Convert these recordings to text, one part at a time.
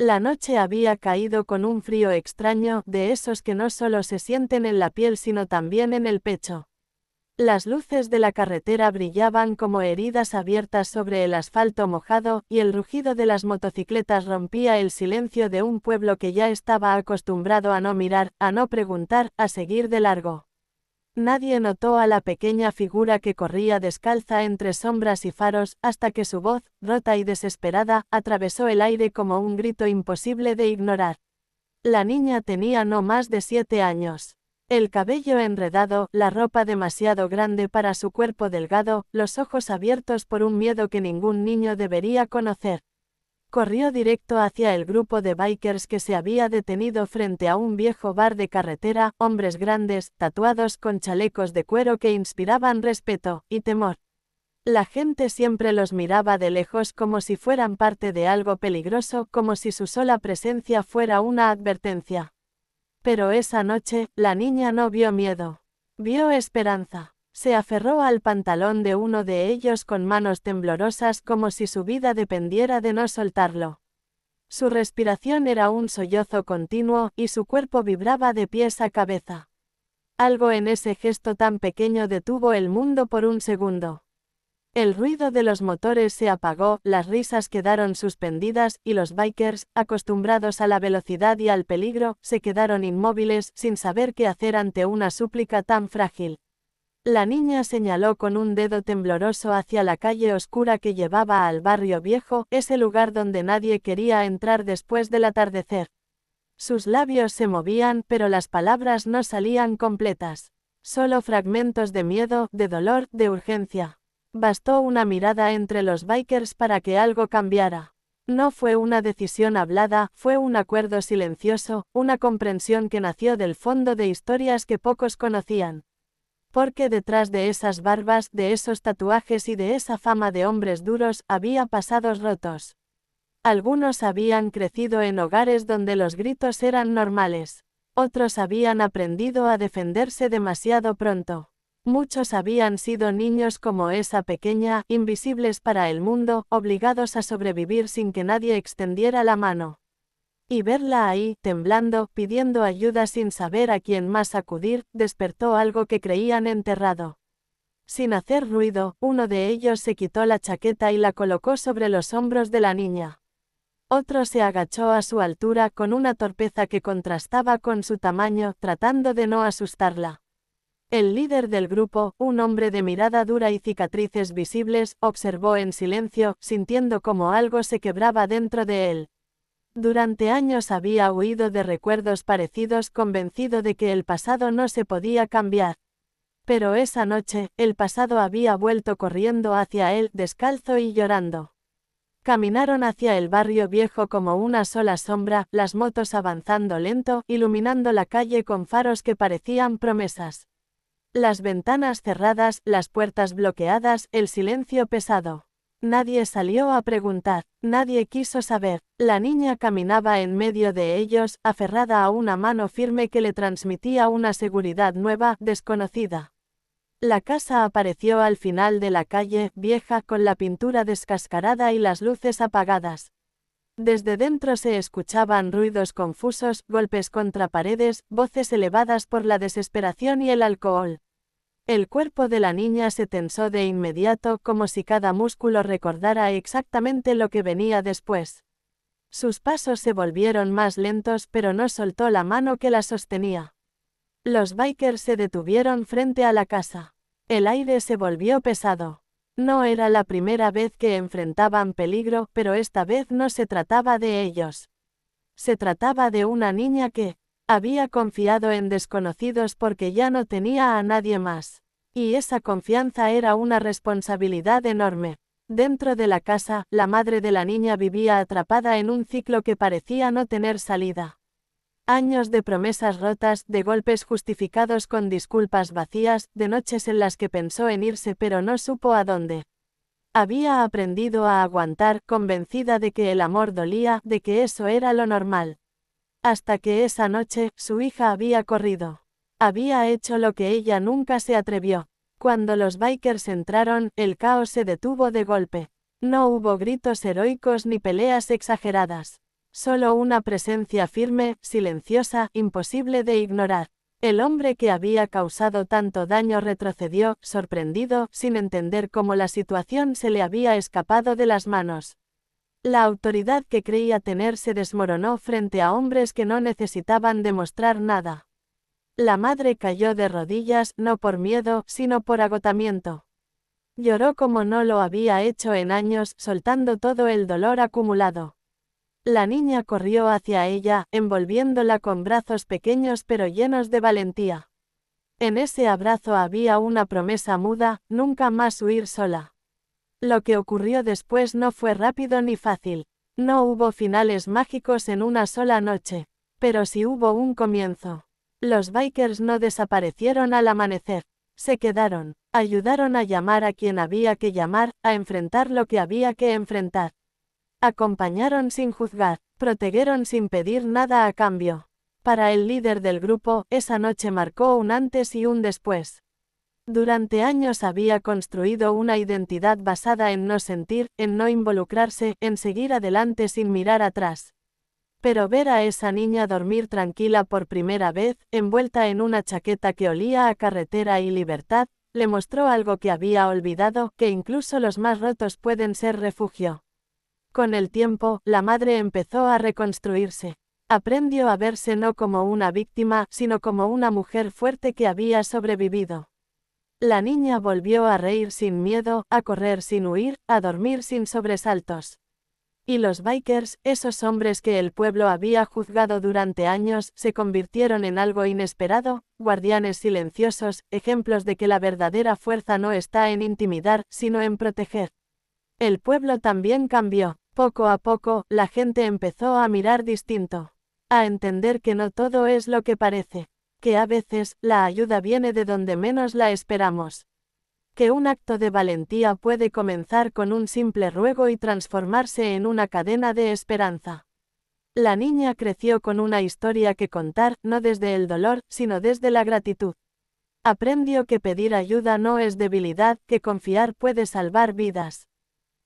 La noche había caído con un frío extraño, de esos que no solo se sienten en la piel sino también en el pecho. Las luces de la carretera brillaban como heridas abiertas sobre el asfalto mojado, y el rugido de las motocicletas rompía el silencio de un pueblo que ya estaba acostumbrado a no mirar, a no preguntar, a seguir de largo. Nadie notó a la pequeña figura que corría descalza entre sombras y faros, hasta que su voz, rota y desesperada, atravesó el aire como un grito imposible de ignorar. La niña tenía no más de 7 años. El cabello enredado, la ropa demasiado grande para su cuerpo delgado, los ojos abiertos por un miedo que ningún niño debería conocer. Corrió directo hacia el grupo de bikers que se había detenido frente a un viejo bar de carretera, hombres grandes, tatuados con chalecos de cuero que inspiraban respeto y temor. La gente siempre los miraba de lejos como si fueran parte de algo peligroso, como si su sola presencia fuera una advertencia. Pero esa noche, la niña no vio miedo. Vio esperanza. Se aferró al pantalón de uno de ellos con manos temblorosas como si su vida dependiera de no soltarlo. Su respiración era un sollozo continuo, y su cuerpo vibraba de pies a cabeza. Algo en ese gesto tan pequeño detuvo el mundo por un segundo. El ruido de los motores se apagó, las risas quedaron suspendidas, y los bikers, acostumbrados a la velocidad y al peligro, se quedaron inmóviles, sin saber qué hacer ante una súplica tan frágil. La niña señaló con un dedo tembloroso hacia la calle oscura que llevaba al barrio viejo, ese lugar donde nadie quería entrar después del atardecer. Sus labios se movían, pero las palabras no salían completas. Solo fragmentos de miedo, de dolor, de urgencia. Bastó una mirada entre los bikers para que algo cambiara. No fue una decisión hablada, fue un acuerdo silencioso, una comprensión que nació del fondo de historias que pocos conocían. Porque detrás de esas barbas, de esos tatuajes y de esa fama de hombres duros, había pasados rotos. Algunos habían crecido en hogares donde los gritos eran normales. Otros habían aprendido a defenderse demasiado pronto. Muchos habían sido niños como esa pequeña, invisibles para el mundo, obligados a sobrevivir sin que nadie extendiera la mano. Y verla ahí, temblando, pidiendo ayuda sin saber a quién más acudir, despertó algo que creían enterrado. Sin hacer ruido, uno de ellos se quitó la chaqueta y la colocó sobre los hombros de la niña. Otro se agachó a su altura con una torpeza que contrastaba con su tamaño, tratando de no asustarla. El líder del grupo, un hombre de mirada dura y cicatrices visibles, observó en silencio, sintiendo como algo se quebraba dentro de él. Durante años había huido de recuerdos parecidos, convencido de que el pasado no se podía cambiar. Pero esa noche, el pasado había vuelto corriendo hacia él, descalzo y llorando. Caminaron hacia el barrio viejo como una sola sombra, las motos avanzando lento, iluminando la calle con faros que parecían promesas. Las ventanas cerradas, las puertas bloqueadas, el silencio pesado. Nadie salió a preguntar, nadie quiso saber. La niña caminaba en medio de ellos, aferrada a una mano firme que le transmitía una seguridad nueva, desconocida. La casa apareció al final de la calle, vieja, con la pintura descascarada y las luces apagadas. Desde dentro se escuchaban ruidos confusos, golpes contra paredes, voces elevadas por la desesperación y el alcohol. El cuerpo de la niña se tensó de inmediato, como si cada músculo recordara exactamente lo que venía después. Sus pasos se volvieron más lentos, pero no soltó la mano que la sostenía. Los bikers se detuvieron frente a la casa. El aire se volvió pesado. No era la primera vez que enfrentaban peligro, pero esta vez no se trataba de ellos. Se trataba de una niña que había confiado en desconocidos porque ya no tenía a nadie más. Y esa confianza era una responsabilidad enorme. Dentro de la casa, la madre de la niña vivía atrapada en un ciclo que parecía no tener salida. Años de promesas rotas, de golpes justificados con disculpas vacías, de noches en las que pensó en irse pero no supo a dónde. Había aprendido a aguantar, convencida de que el amor dolía, de que eso era lo normal. Hasta que esa noche, su hija había corrido. Había hecho lo que ella nunca se atrevió. Cuando los bikers entraron, el caos se detuvo de golpe. No hubo gritos heroicos ni peleas exageradas. Solo una presencia firme, silenciosa, imposible de ignorar. El hombre que había causado tanto daño retrocedió, sorprendido, sin entender cómo la situación se le había escapado de las manos. La autoridad que creía tener se desmoronó frente a hombres que no necesitaban demostrar nada. La madre cayó de rodillas, no por miedo, sino por agotamiento. Lloró como no lo había hecho en años, soltando todo el dolor acumulado. La niña corrió hacia ella, envolviéndola con brazos pequeños pero llenos de valentía. En ese abrazo había una promesa muda, nunca más huir sola. Lo que ocurrió después no fue rápido ni fácil. No hubo finales mágicos en una sola noche. Pero sí hubo un comienzo. Los bikers no desaparecieron al amanecer. Se quedaron, ayudaron a llamar a quien había que llamar, a enfrentar lo que había que enfrentar. Acompañaron sin juzgar, protegieron sin pedir nada a cambio. Para el líder del grupo, esa noche marcó un antes y un después. Durante años había construido una identidad basada en no sentir, en no involucrarse, en seguir adelante sin mirar atrás. Pero ver a esa niña dormir tranquila por primera vez, envuelta en una chaqueta que olía a carretera y libertad, le mostró algo que había olvidado, que incluso los más rotos pueden ser refugio. Con el tiempo, la madre empezó a reconstruirse. Aprendió a verse no como una víctima, sino como una mujer fuerte que había sobrevivido. La niña volvió a reír sin miedo, a correr sin huir, a dormir sin sobresaltos. Y los bikers, esos hombres que el pueblo había juzgado durante años, se convirtieron en algo inesperado, guardianes silenciosos, ejemplos de que la verdadera fuerza no está en intimidar, sino en proteger. El pueblo también cambió. Poco a poco, la gente empezó a mirar distinto. A entender que no todo es lo que parece. Que a veces, la ayuda viene de donde menos la esperamos. Que un acto de valentía puede comenzar con un simple ruego y transformarse en una cadena de esperanza. La niña creció con una historia que contar, no desde el dolor, sino desde la gratitud. Aprendió que pedir ayuda no es debilidad, que confiar puede salvar vidas.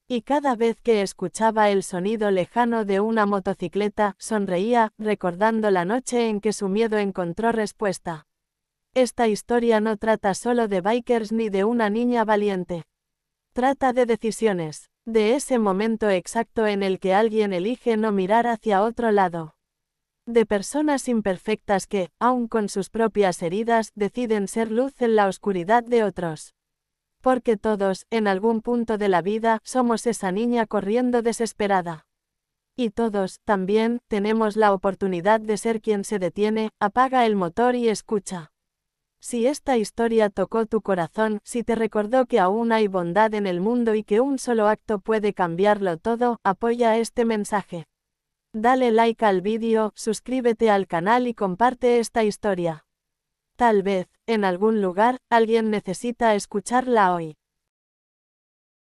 Y cada vez que escuchaba el sonido lejano de una motocicleta, sonreía, recordando la noche en que su miedo encontró respuesta. Esta historia no trata solo de bikers ni de una niña valiente. Trata de decisiones, de ese momento exacto en el que alguien elige no mirar hacia otro lado. De personas imperfectas que, aun con sus propias heridas, deciden ser luz en la oscuridad de otros. Porque todos, en algún punto de la vida, somos esa niña corriendo desesperada. Y todos, también, tenemos la oportunidad de ser quien se detiene, apaga el motor y escucha. Si esta historia tocó tu corazón, si te recordó que aún hay bondad en el mundo y que un solo acto puede cambiarlo todo, apoya este mensaje. Dale like al vídeo, suscríbete al canal y comparte esta historia. Tal vez, en algún lugar, alguien necesita escucharla hoy.